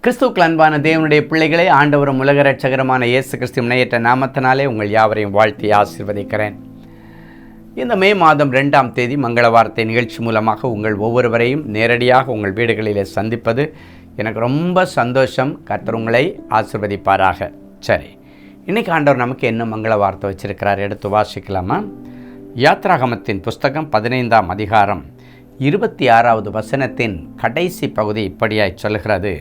கிறிஸ்துவுக்குள் அன்பான தேவனுடைய பிள்ளைகளே, ஆண்டவரும் உலக இரட்சகருமான இயேசு கிறிஸ்துவின் இணையற்ற நாமத்தினாலே உங்கள் யாவரையும் வாழ்த்தி ஆசீர்வதிக்கிறேன். இந்த மே மாதம் 2ஆம் தேதி மங்கள வார்த்தை நிகழ்ச்சி மூலமாக உங்கள் ஒவ்வொருவரையும் நேரடியாக உங்கள் வீடுகளிலே சந்திப்பது எனக்கு ரொம்ப சந்தோஷம். கர்த்தர் உங்களை ஆசீர்வதிப்பாராக. சரி, இன்றைக்கி ஆண்டவர் நமக்கு என்ன மங்கள வார்த்தை வச்சிருக்கிறார், எடுத்து வாசிக்கலாமா? யாத்ராகமத்தின் புஸ்தகம் 15ஆம் அதிகாரம் 26வது வசனத்தின் கடைசி பகுதி இப்படியாய் சொல்கிறது: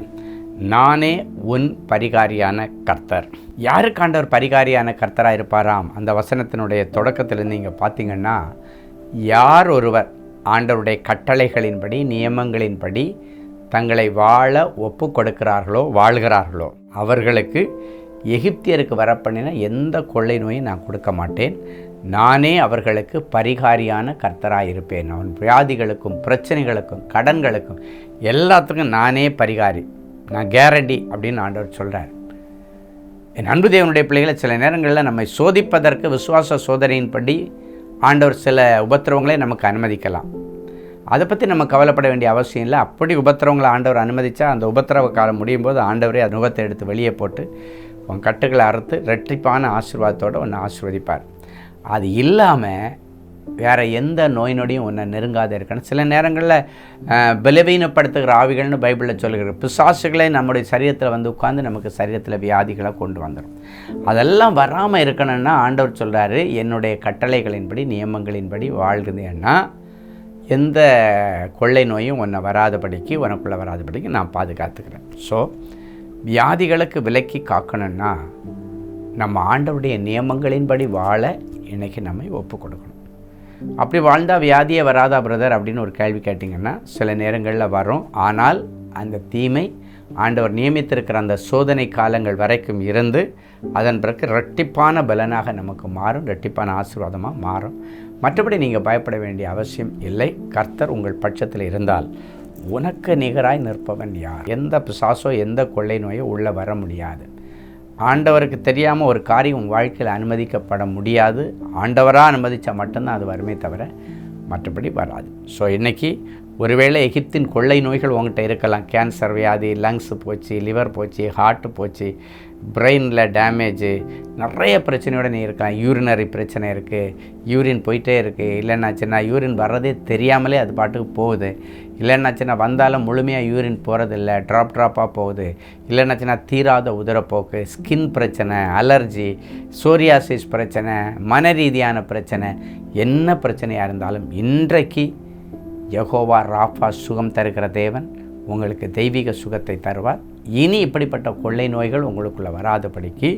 நானே உன் பரிகாரியான கர்த்தர். யாருக்கு ஆண்டவர் பரிகாரியான கர்த்தராக இருப்பாராம்? அந்த வசனத்தினுடைய தொடக்கத்தில் நீங்கள் பார்த்தீங்கன்னா, யார் ஒருவர் ஆண்டவருடைய கட்டளைகளின்படி நியமங்களின்படி தங்களை வாழ ஒப்பு கொடுக்கிறார்களோ வாழ்கிறார்களோ அவர்களுக்கு எகிப்தியருக்கு வரப்பண்ணின எந்த கொள்ளை நோயும் நான் கொடுக்க மாட்டேன். நானே அவர்களுக்கு பரிகாரியான கர்த்தராக இருப்பேன். அவன் வியாதிகளுக்கும் பிரச்சனைகளுக்கும் கடன்களுக்கும் எல்லாத்துக்கும் நானே பரிகாரி, நான் கேரண்டி அப்படின்னு ஆண்டவர் சொல்கிறார். என் அன்பு தேவனுடைய பிள்ளைகளை, சில நேரங்களில் நம்மை சோதிப்பதற்கு விசுவாச சோதனையின்படி ஆண்டவர் சில உபத்திரவங்களை நமக்கு அனுமதிக்கலாம். அதை பற்றி நம்ம கவலைப்பட வேண்டிய அவசியம் இல்லை. அப்படி உபத்திரவங்களை ஆண்டவர் அனுமதித்தா அந்த உபத்திரவ காலம் முடியும் போது ஆண்டவரே அந்த நுகத்தை எடுத்து வெளியே போட்டு உன் கட்டுகளை அறுத்து இரட்டிப்பான ஆசீர்வாதத்தோடு உன்னை ஆசீர்வதிப்பார். அது இல்லாமல் வேறு எந்த நோய் நொடியும் ஒன்றை நெருங்காத இருக்கணும். சில நேரங்களில் பலவீனப்படுத்துகிற ஆவிகள்னு பைபிளில் சொல்லுகிற பிசாசுகளை நம்முடைய சரீரத்தில் வந்து உட்கார்ந்து நமக்கு சரீரத்தில் வியாதிகளை கொண்டு வந்துடும். அதெல்லாம் வராமல் இருக்கணும்னா ஆண்டவர் சொல்கிறாரு, என்னுடைய கட்டளைகளின்படி நியமங்களின்படி வாழ்குதுன்னா எந்த கொள்ளை நோயும் உன்னை வராதபடிக்கு உனக்குள்ளே வராதபடிக்கு நான் பாதுகாத்துக்கிறேன். ஸோ வியாதிகளுக்கு விலக்கி காக்கணும்னா நம்ம ஆண்டவருடைய நியமங்களின்படி வாழ இன்றைக்கி நம்மை ஒப்பு கொடுக்கணும். அப்படி வாழ்ந்தால் வியாதியே வராதா பிரதர் அப்படின்னு ஒரு கேள்வி கேட்டிங்கன்னா, சில நேரங்களில் வரும். ஆனால் அந்த தீமை ஆண்டவர் நியமித்திருக்கிற அந்த சோதனை காலங்கள் வரைக்கும் இருந்து அதன் பிறகு இரட்டிப்பான பலனாக நமக்கு மாறும், இரட்டிப்பான ஆசீர்வாதமாக மாறும். மற்றபடி நீங்கள் பயப்பட வேண்டிய அவசியம் இல்லை. கர்த்தர் உங்கள் பட்சத்தில் இருந்தால் உனக்கு நிகராய் நிற்பவன் யார்? எந்த பிசாசோ எந்த கொள்ளை நோயோ உள்ளே வர முடியாது. ஆண்டவருக்கு தெரியாமல் ஒரு காரியம் உன் வாழ்க்கையில் அனுமதிக்கப்பட முடியாது. ஆண்டவராக அனுமதித்தா மட்டும்தான் அது வருமே தவிர மற்றபடி வராது. ஸோ இன்றைக்கி ஒருவேளை எகிப்தின் கொள்ளை நோய்கள் உங்கள்கிட்ட இருக்கலாம். கேன்சர் வியாதி, லங்ஸு போச்சு, லிவர் போச்சு, ஹார்ட்டு போச்சு, பிரெயினில் டேமேஜு, நிறைய பிரச்சனையோடு நீ இருக்கலாம். யூரினரி பிரச்சனை இருக்குது, யூரின் போயிட்டே இருக்குது. இல்லைன்னாச்சுன்னா யூரின் வர்றதே தெரியாமலே அது பாட்டுக்கு போகுது. இல்லைன்னாச்சுன்னா வந்தாலும் முழுமையாக யூரின் போகிறதில்ல, ட்ராப்பாக போகுது. இல்லைன்னாச்சுன்னா தீராத உதரப்போக்கு, ஸ்கின் பிரச்சனை, அலர்ஜி, சோரியாசிஸ் பிரச்சனை, மன ரீதியான பிரச்சனை, என்ன பிரச்சனையாக இருந்தாலும் இன்றைக்கு யெகோவா ராஃபா சுகம் தருகிற தேவன் உங்களுக்கு தெய்வீக சுகத்தை தருவார். இனி இப்படிப்பட்ட கொள்ளை நோய்கள் உங்களுக்குள்ளே வராதபடிக்கு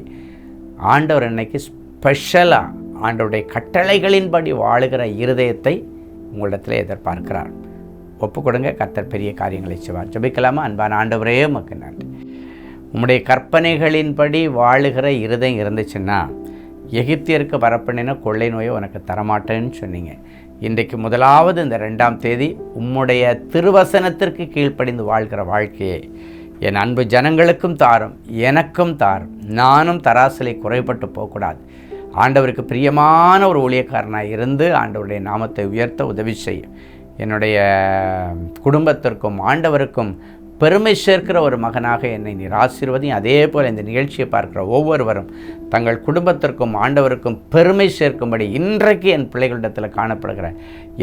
ஆண்டவர் இன்னைக்கு ஸ்பெஷலாக ஆண்டவருடைய கட்டளைகளின்படி வாழுகிற இருதயத்தை உங்களிடத்தில் எதிர்பார்க்கிறார். ஒப்பு கொடுங்க, கர்த்தர் பெரிய காரியங்களை செய்வார். ஜெபிக்கலாமா? அன்பான ஆண்டவரே, உமக்கு நன்றி. உம்முடைய கற்பனைகளின்படி வாழுகிற இருதயம் இருந்துச்சுன்னா எகிப்தியருக்கு வரப்பண்ணின கொள்ளை நோயை உனக்கு தரமாட்டேன்னு சொன்னீங்க. இன்றைக்கு முதலாவது இந்த 2ஆம் தேதி உம்முடைய திருவசனத்திற்கு கீழ்ப்படிந்து வாழ்கிற வாழ்க்கையை என் அன்பு ஜனங்களுக்கும் தாரும், எனக்கும் தாரும். நானும் தராசிலை குறைபட்டு போகக்கூடாது. ஆண்டவருக்கு பிரியமான ஒரு ஊழியக்காரனாக இருந்து ஆண்டவருடைய நாமத்தை உயர்த்த உதவி செய்யும். என்னுடைய குடும்பத்திற்கும் ஆண்டவருக்கும் பெருமை சேர்க்கிற ஒரு மகனாக என்னை நீர் ஆசீர்வதியும். அதே போல் இந்த நிகழ்ச்சியை பார்க்குற ஒவ்வொருவரும் தங்கள் குடும்பத்திற்கும் ஆண்டவருக்கும் பெருமை சேர்க்கும்படி இன்றைக்கு என் பிள்ளைகளிடத்தில் காணப்படுகிற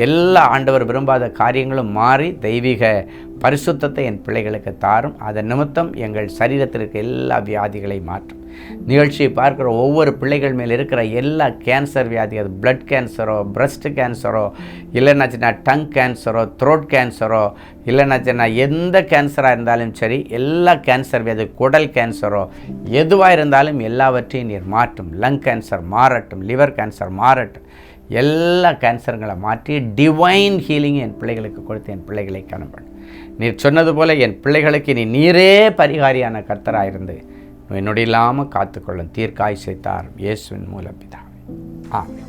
எல்லா ஆண்டவர் விரும்பாத காரியங்களும் மாறி தெய்வீக பரிசுத்தத்தை என் பிள்ளைகளுக்கு தாரும். அதன் நிமித்தம் எங்கள் சரீரத்திற்கு எல்லா வியாதிகளை மாற்றும். நிகழ்ச்சியை பார்க்குற ஒவ்வொரு பிள்ளைகள் மேல் இருக்கிற எல்லா கேன்சர் வியாதி, அது பிளட் கேன்சரோ, பிரஸ்ட் கேன்சரோ, இல்லைன்னாச்சுன்னா டங் கேன்சரோ, த்ரோட் கேன்சரோ, இல்லைன்னாச்சுன்னா எந்த கேன்சராக இருந்தாலும் சரி, எல்லா கேன்சர் வியாதி, குடல் கேன்சரோ எதுவாக இருந்தாலும் எல்லாவற்றையும் நீர் மாற்றும். லங் கேன்சர் மாறட்டும், லிவர் கேன்சர் மாறட்டும். எல்லா கேன்சருங்களை மாற்றி டிவைன் ஹீலிங் என் பிள்ளைகளுக்கு கொடுத்து என் பிள்ளைகளை காணப்படும். நீர் சொன்னது போல் என் பிள்ளைகளுக்கு நீரே பரிகாரியான கர்த்தராக இருந்து என்னுடைய இல்லாமல் காத்துக்கொள்ளும் தீர்க்காய் செய்தார் இயேசுவின் மூலம் பிதாவே. ஆமென்.